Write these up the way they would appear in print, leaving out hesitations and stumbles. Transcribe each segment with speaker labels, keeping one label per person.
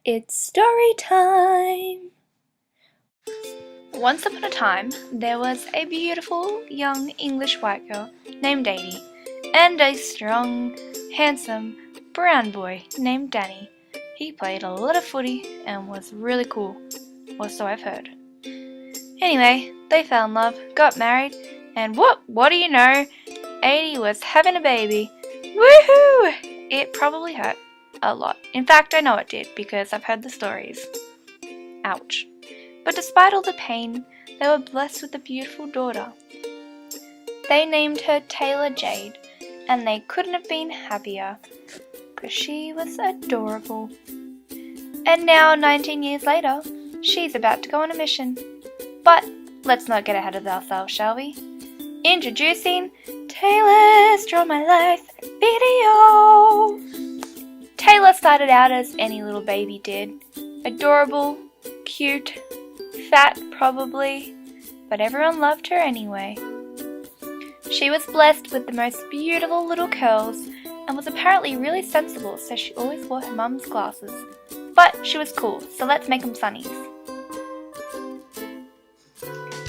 Speaker 1: It's story time! Once upon a time, there was a beautiful young English white girl named Adie, and a strong, handsome, brown boy named Danny. He played a lot of footy and was really cool, or so I've heard. Anyway, they fell in love, got married, and what do you know? Adie was having a baby. Woohoo! It probably hurt a lot. In fact, I know it did because I've heard the stories. Ouch. But despite all the pain, they were blessed with a beautiful daughter. They named her Taylor Jade, and they couldn't have been happier, because she was adorable. And now, 19 years later, she's about to go on a mission. But let's not get ahead of ourselves, shall we? Introducing Taylor's Draw My Life video! Taylor started out as any little baby did. Adorable, cute, fat probably, but everyone loved her anyway. She was blessed with the most beautiful little curls and was apparently really sensible, so she always wore her mum's glasses. But she was cool, so let's make them sunnies.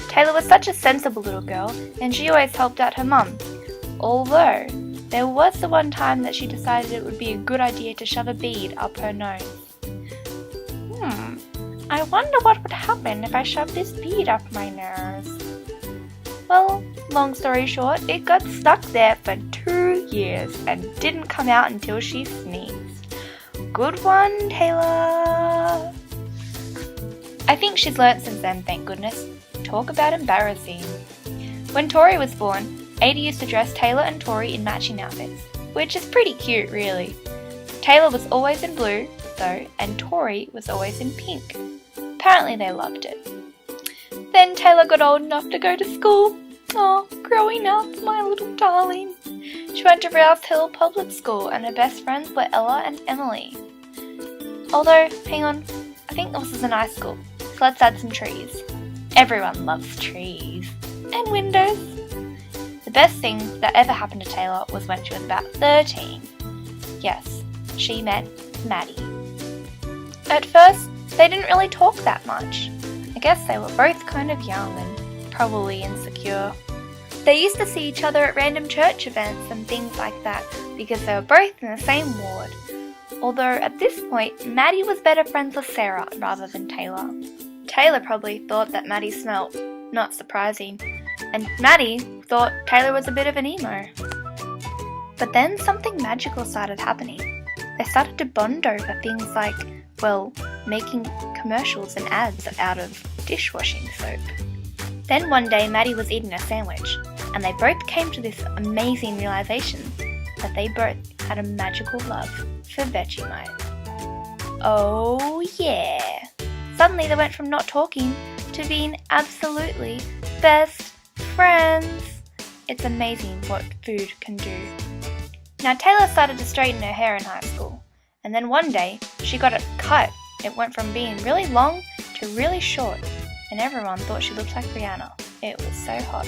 Speaker 1: Taylor was such a sensible little girl, and she always helped out her mum. Although, there was the one time that she decided it would be a good idea to shove a bead up her nose. I wonder what would happen if I shoved this bead up my nose. Well, long story short, it got stuck there for 2 years and didn't come out until she sneezed. Good one, Taylor! I think she's learnt since then, thank goodness. Talk about embarrassing. When Tori was born, Adie used to dress Taylor and Tori in matching outfits, which is pretty cute really. Taylor was always in blue, though, and Tori was always in pink. Apparently they loved it. Then Taylor got old enough to go to school. Oh, growing up, my little darling. She went to Rouse Hill Public School and her best friends were Ella and Emily. Although, hang on, I think this is a nice school, so let's add some trees. Everyone loves trees. And windows. The best thing that ever happened to Taylor was when she was about 13. Yes, she met Maddie. At first, they didn't really talk that much. I guess they were both kind of young and probably insecure. They used to see each other at random church events and things like that because they were both in the same ward. Although at this point, Maddie was better friends with Sarah rather than Taylor. Taylor probably thought that Maddie smelt, not surprising, and Maddie thought Taylor was a bit of an emo. But then something magical started happening. They started to bond over things like, well, making commercials and ads out of dishwashing soap. Then one day Maddie was eating a sandwich, and they both came to this amazing realization that they both had a magical love for Vegemite. Oh yeah! Suddenly they went from not talking to being absolutely best friends. It's amazing what food can do. Now Taylor started to straighten her hair in high school, and then one day she got it cut. It went from being really long to really short, and everyone thought she looked like Rihanna. It was so hot.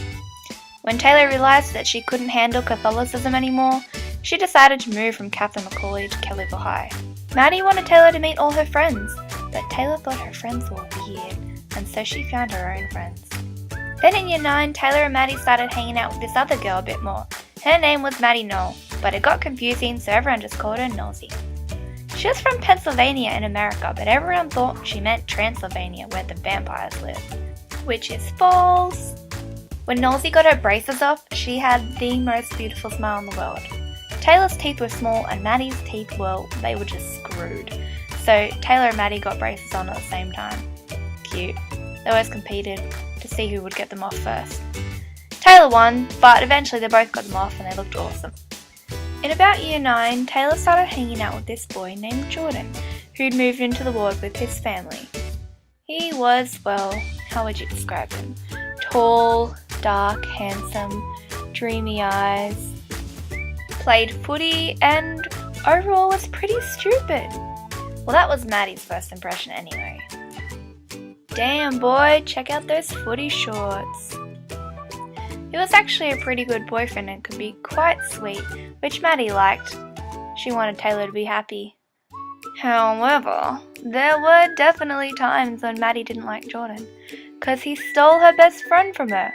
Speaker 1: When Taylor realized that she couldn't handle Catholicism anymore, she decided to move from Catherine McCauley to Kellyville High. Maddie wanted Taylor to meet all her friends, but Taylor thought her friends were weird, and so she found her own friends. Then in year 9, Taylor and Maddie started hanging out with this other girl a bit more. Her name was Maddie Knoll, but it got confusing, so everyone just called her Nosy. She was from Pennsylvania in America, but everyone thought she meant Transylvania, where the vampires live, which is false. When Nosy got her braces off, she had the most beautiful smile in the world. Taylor's teeth were small, and Maddie's teeth, well, they were just screwed. So Taylor and Maddie got braces on at the same time. Cute. They always competed to see who would get them off first. Taylor won, but eventually they both got them off and they looked awesome. In about year 9, Taylor started hanging out with this boy named Jordan, who'd moved into the ward with his family. He was, well, how would you describe him? Tall, dark, handsome, dreamy eyes, played footy, and overall was pretty stupid. Well, that was Maddie's first impression anyway. Damn boy, check out those footy shorts. He was actually a pretty good boyfriend and could be quite sweet, which Maddie liked. She wanted Taylor to be happy. However, there were definitely times when Maddie didn't like Jordan, because he stole her best friend from her.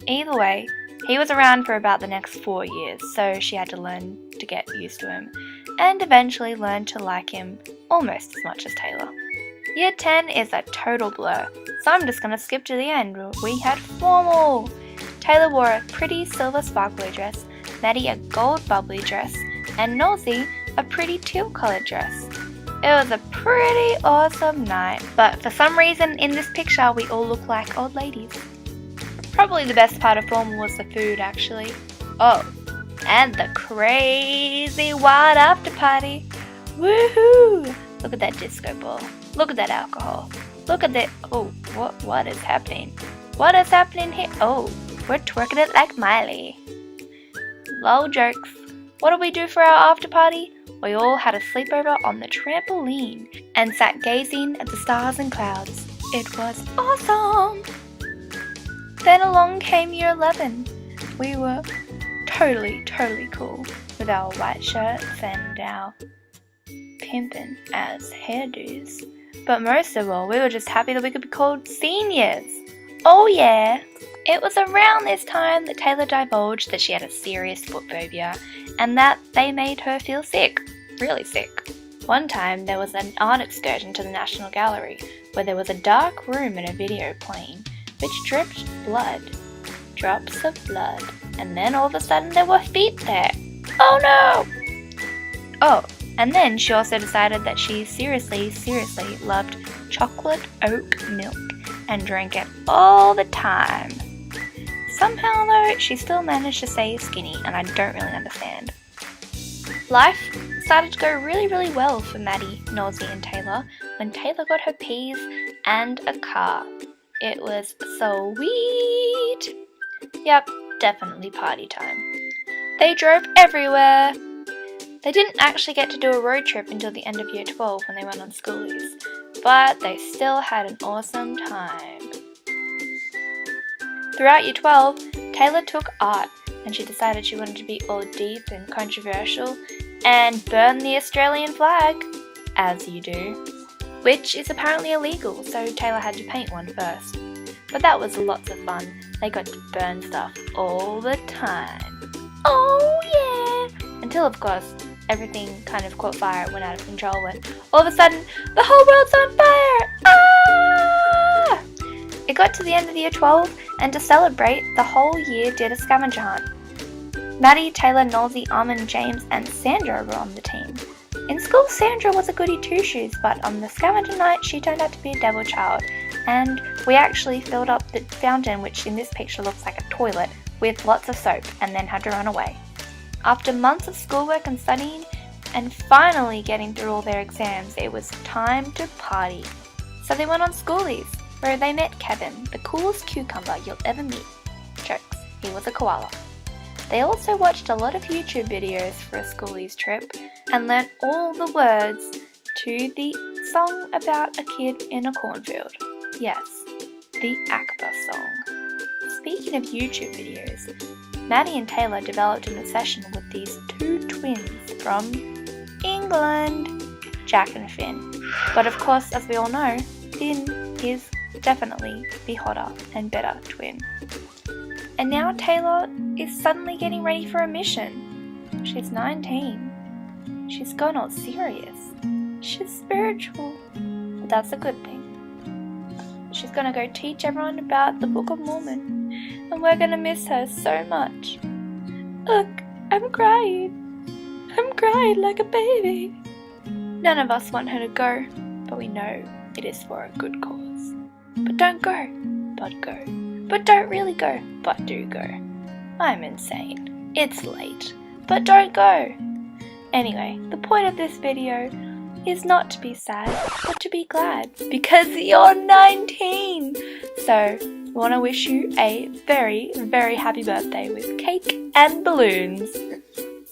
Speaker 1: Either way, he was around for about the next 4 years, so she had to learn to get used to him, and eventually learn to like him almost as much as Taylor. Year 10 is a total blur, so I'm just going to skip to the end. We had formal. Taylor wore a pretty silver sparkly dress, Maddie a gold bubbly dress, and Nosy a pretty teal coloured dress. It was a pretty awesome night, but for some reason in this picture we all look like old ladies. Probably the best part of formal was the food, actually. Oh, and the crazy wild after party. Woohoo! Look at that disco ball. Look at that alcohol. Look at that. Oh, what is happening? What is happening here? Oh, we're twerking it like Miley. Lol jokes. What did we do for our after party? We all had a sleepover on the trampoline and sat gazing at the stars and clouds. It was awesome! Then along came year 11. We were totally cool with our white shirts and our pimpin' as hairdos. But most of all, we were just happy that we could be called seniors. Oh yeah! It was around this time that Taylor divulged that she had a serious foot phobia and that they made her feel sick, really sick. One time there was an art excursion to the National Gallery where there was a dark room and a video playing which dripped blood, drops of blood, and then all of a sudden there were feet there. Oh no! Oh, and then she also decided that she seriously loved chocolate oat milk and drank it all the time. Somehow though, she still managed to stay skinny, and I don't really understand. Life started to go really well for Maddie, Nosy and Taylor when Taylor got her P's and a car. It was sweet. Yep, definitely party time. They drove everywhere. They didn't actually get to do a road trip until the end of year 12 when they went on schoolies, but they still had an awesome time. Throughout year 12, Taylor took art and she decided she wanted to be all deep and controversial and burn the Australian flag, as you do, which is apparently illegal, so Taylor had to paint one first. But that was lots of fun. They got to burn stuff all the time. Oh yeah! Until of course, everything kind of caught fire and went out of control when all of a sudden, the whole world's on fire! Ah! It got to the end of year 12, and to celebrate, the whole year did a scavenger hunt. Maddie, Taylor, Nosy, Armin, James, and Sandra were on the team. In school, Sandra was a goody two-shoes, but on the scavenger night, she turned out to be a devil child, and we actually filled up the fountain, which in this picture looks like a toilet, with lots of soap, and then had to run away. After months of schoolwork and studying, and finally getting through all their exams, it was time to party. So they went on schoolies, where they met Kevin, the coolest cucumber you'll ever meet. Jokes, he was a koala. They also watched a lot of YouTube videos for a schoolies trip and learnt all the words to the song about a kid in a cornfield. Yes, the Akbar song. Speaking of YouTube videos, Maddie and Taylor developed an obsession with these two twins from England, Jack and Finn. But of course, as we all know, Finn is definitely the hotter and better twin. And now Taylor is suddenly getting ready for a mission. She's 19. She's gone all serious. She's spiritual. But that's a good thing. She's gonna go teach everyone about the Book of Mormon. And we're gonna miss her so much. Look, I'm crying. I'm crying like a baby. None of us want her to go, but we know it is for a good cause. But don't go, but go. But don't really go, but do go. I'm insane. It's late, but don't go. Anyway, the point of this video is not to be sad, but to be glad, because you're 19. So, I want to wish you a very happy birthday with cake and balloons.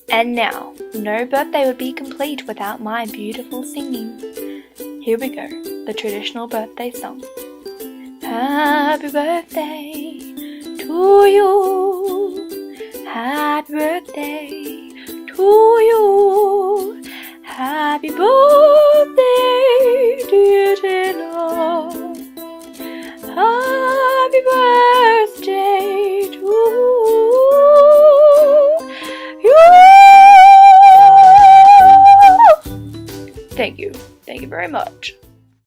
Speaker 1: And now, no birthday would be complete without my beautiful singing. Here we go, the traditional birthday song. Happy birthday to you. Happy birthday to you. Happy birthday very much.